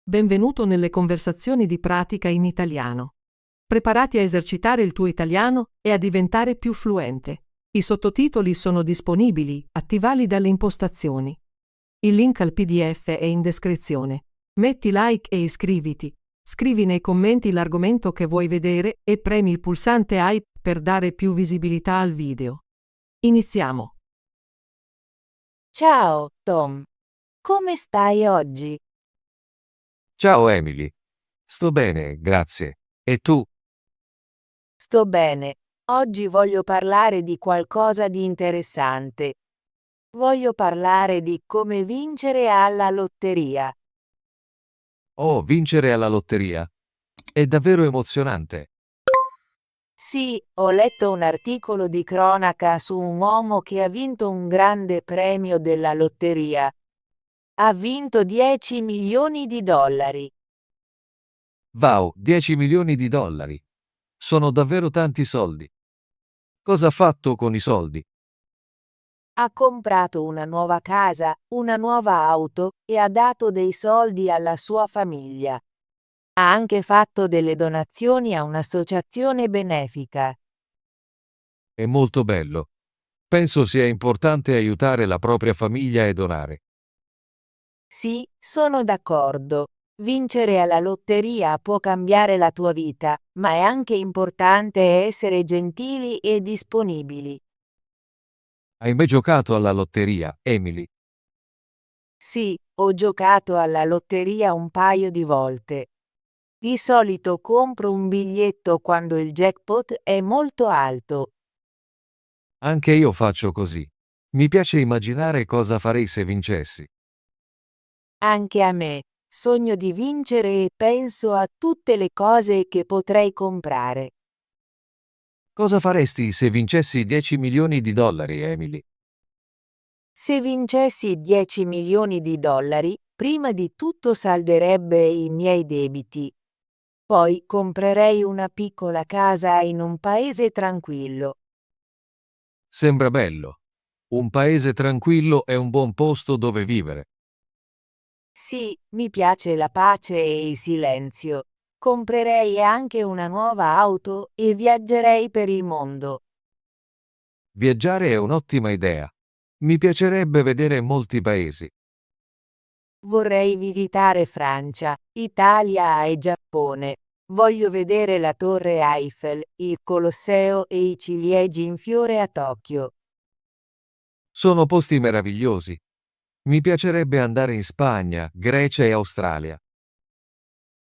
Benvenuto nelle conversazioni di pratica in italiano. Preparati a esercitare il tuo italiano e a diventare più fluente. I sottotitoli sono disponibili, attivali dalle impostazioni. Il link al PDF è in descrizione. Metti like e iscriviti. Scrivi nei commenti l'argomento che vuoi vedere e premi il pulsante i per dare più visibilità al video. Iniziamo. Ciao, Tom. Come stai oggi? Ciao Emily. Sto bene, grazie. E tu? Sto bene. Oggi voglio parlare di qualcosa di interessante. Voglio parlare di come vincere alla lotteria. Oh, vincere alla lotteria. È davvero emozionante. Sì, ho letto un articolo di cronaca su un uomo che ha vinto un grande premio della lotteria. Ha vinto 10 milioni di dollari. Wow, 10 milioni di dollari. Sono davvero tanti soldi. Cosa ha fatto con i soldi? Ha comprato una nuova casa, una nuova auto e ha dato dei soldi alla sua famiglia. Ha anche fatto delle donazioni a un'associazione benefica. È molto bello. Penso sia importante aiutare la propria famiglia e donare. Sì, sono d'accordo. Vincere alla lotteria può cambiare la tua vita, ma è anche importante essere gentili e disponibili. Hai mai giocato alla lotteria, Emily? Sì, ho giocato alla lotteria un paio di volte. Di solito compro un biglietto quando il jackpot è molto alto. Anche io faccio così. Mi piace immaginare cosa farei se vincessi. Anche a me. Sogno di vincere e penso a tutte le cose che potrei comprare. Cosa faresti se vincessi 10 milioni di dollari, Emily? Se vincessi 10 milioni di dollari, prima di tutto salderebbe i miei debiti. Poi comprerei una piccola casa in un paese tranquillo. Sembra bello. Un paese tranquillo è un buon posto dove vivere. Sì, mi piace la pace e il silenzio. Comprerei anche una nuova auto e viaggerei per il mondo. Viaggiare è un'ottima idea. Mi piacerebbe vedere molti paesi. Vorrei visitare Francia, Italia e Giappone. Voglio vedere la Torre Eiffel, il Colosseo e i ciliegi in fiore a Tokyo. Sono posti meravigliosi. Mi piacerebbe andare in Spagna, Grecia e Australia.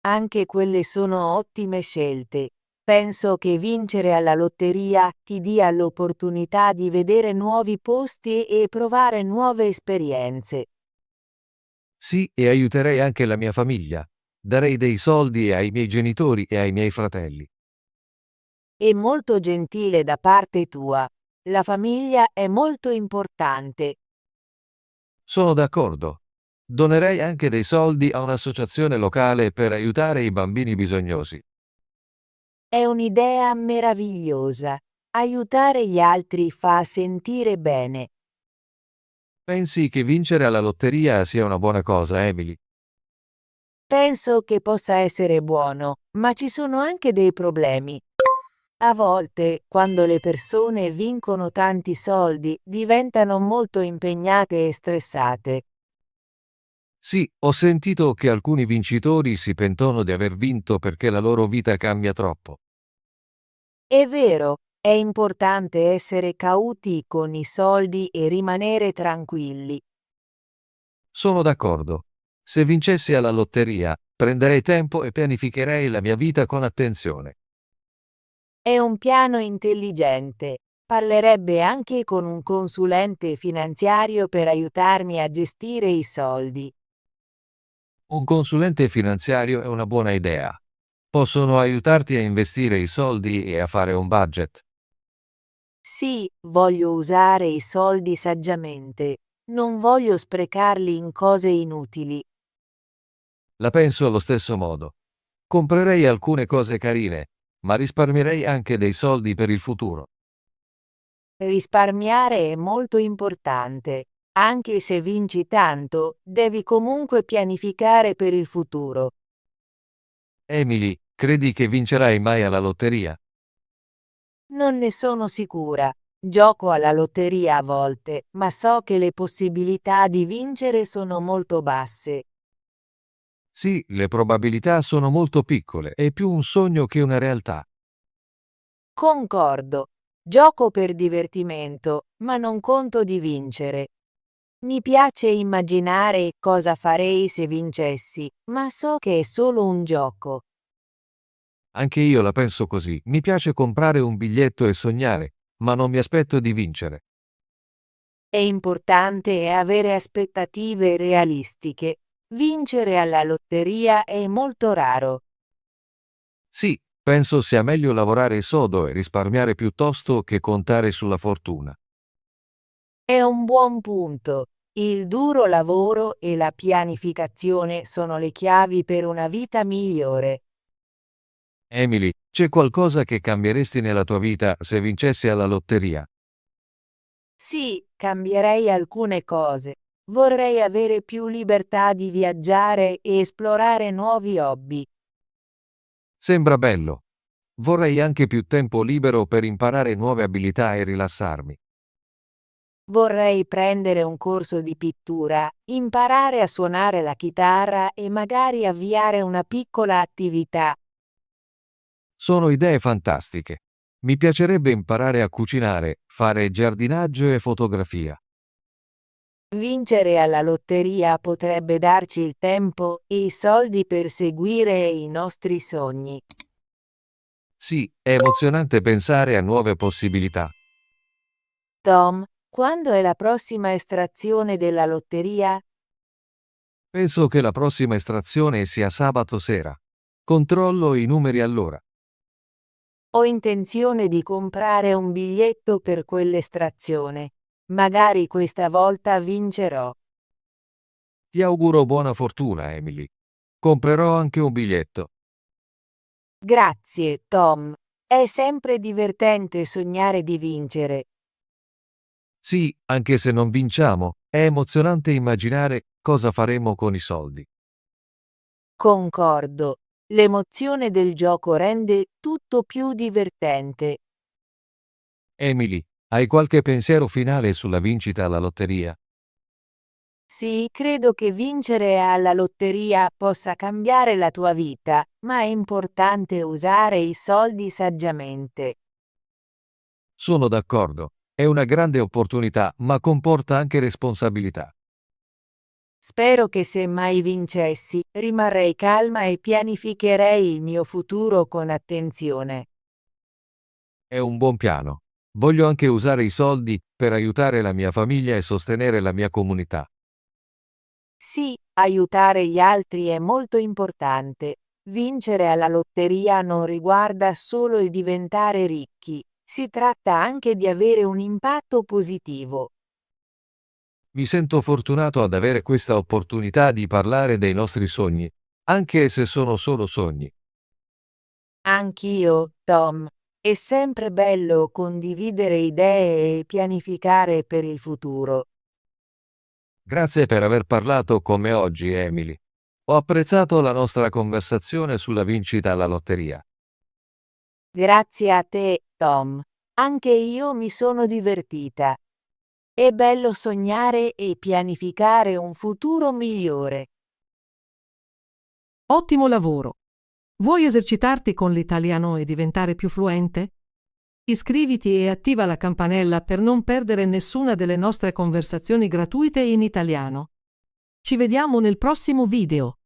Anche quelle sono ottime scelte. Penso che vincere alla lotteria ti dia l'opportunità di vedere nuovi posti e provare nuove esperienze. Sì, e aiuterei anche la mia famiglia. Darei dei soldi ai miei genitori e ai miei fratelli. È molto gentile da parte tua. La famiglia è molto importante. Sono d'accordo. Donerei anche dei soldi a un'associazione locale per aiutare i bambini bisognosi. È un'idea meravigliosa. Aiutare gli altri fa sentire bene. Pensi che vincere alla lotteria sia una buona cosa, Emily? Penso che possa essere buono, ma ci sono anche dei problemi. A volte, quando le persone vincono tanti soldi, diventano molto impegnate e stressate. Sì, ho sentito che alcuni vincitori si pentono di aver vinto perché la loro vita cambia troppo. È vero, è importante essere cauti con i soldi e rimanere tranquilli. Sono d'accordo. Se vincessi alla lotteria, prenderei tempo e pianificherei la mia vita con attenzione. È un piano intelligente. Parlerebbe anche con un consulente finanziario per aiutarmi a gestire i soldi. Un consulente finanziario è una buona idea. Possono aiutarti a investire i soldi e a fare un budget. Sì, voglio usare i soldi saggiamente. Non voglio sprecarli in cose inutili. La penso allo stesso modo. Comprerei alcune cose carine, ma risparmierei anche dei soldi per il futuro. Risparmiare è molto importante. Anche se vinci tanto, devi comunque pianificare per il futuro. Emily, credi che vincerai mai alla lotteria? Non ne sono sicura. Gioco alla lotteria a volte, ma so che le possibilità di vincere sono molto basse. Sì, le probabilità sono molto piccole, è più un sogno che una realtà. Concordo. Gioco per divertimento, ma non conto di vincere. Mi piace immaginare cosa farei se vincessi, ma so che è solo un gioco. Anche io la penso così, mi piace comprare un biglietto e sognare, ma non mi aspetto di vincere. È importante avere aspettative realistiche. Vincere alla lotteria è molto raro. Sì, penso sia meglio lavorare sodo e risparmiare piuttosto che contare sulla fortuna. È un buon punto. Il duro lavoro e la pianificazione sono le chiavi per una vita migliore. Emily, c'è qualcosa che cambieresti nella tua vita se vincessi alla lotteria? Sì, cambierei alcune cose. Vorrei avere più libertà di viaggiare e esplorare nuovi hobby. Sembra bello. Vorrei anche più tempo libero per imparare nuove abilità e rilassarmi. Vorrei prendere un corso di pittura, imparare a suonare la chitarra e magari avviare una piccola attività. Sono idee fantastiche. Mi piacerebbe imparare a cucinare, fare giardinaggio e fotografia. Vincere alla lotteria potrebbe darci il tempo e i soldi per seguire i nostri sogni. Sì, è emozionante pensare a nuove possibilità. Tom, quando è la prossima estrazione della lotteria? Penso che la prossima estrazione sia sabato sera. Controllo i numeri allora. Ho intenzione di comprare un biglietto per quell'estrazione. Magari questa volta vincerò. Ti auguro buona fortuna, Emily. Comprerò anche un biglietto. Grazie, Tom. È sempre divertente sognare di vincere. Sì, anche se non vinciamo, è emozionante immaginare cosa faremo con i soldi. Concordo. L'emozione del gioco rende tutto più divertente. Emily, hai qualche pensiero finale sulla vincita alla lotteria? Sì, credo che vincere alla lotteria possa cambiare la tua vita, ma è importante usare i soldi saggiamente. Sono d'accordo. È una grande opportunità, ma comporta anche responsabilità. Spero che se mai vincessi, rimarrei calma e pianificherei il mio futuro con attenzione. È un buon piano. Voglio anche usare i soldi per aiutare la mia famiglia e sostenere la mia comunità. Sì, aiutare gli altri è molto importante. Vincere alla lotteria non riguarda solo il diventare ricchi, si tratta anche di avere un impatto positivo. Mi sento fortunato ad avere questa opportunità di parlare dei nostri sogni, anche se sono solo sogni. Anch'io, Tom. È sempre bello condividere idee e pianificare per il futuro. Grazie per aver parlato con me oggi, Emily. Ho apprezzato la nostra conversazione sulla vincita alla lotteria. Grazie a te, Tom. Anche io mi sono divertita. È bello sognare e pianificare un futuro migliore. Ottimo lavoro! Vuoi esercitarti con l'italiano e diventare più fluente? Iscriviti e attiva la campanella per non perdere nessuna delle nostre conversazioni gratuite in italiano. Ci vediamo nel prossimo video.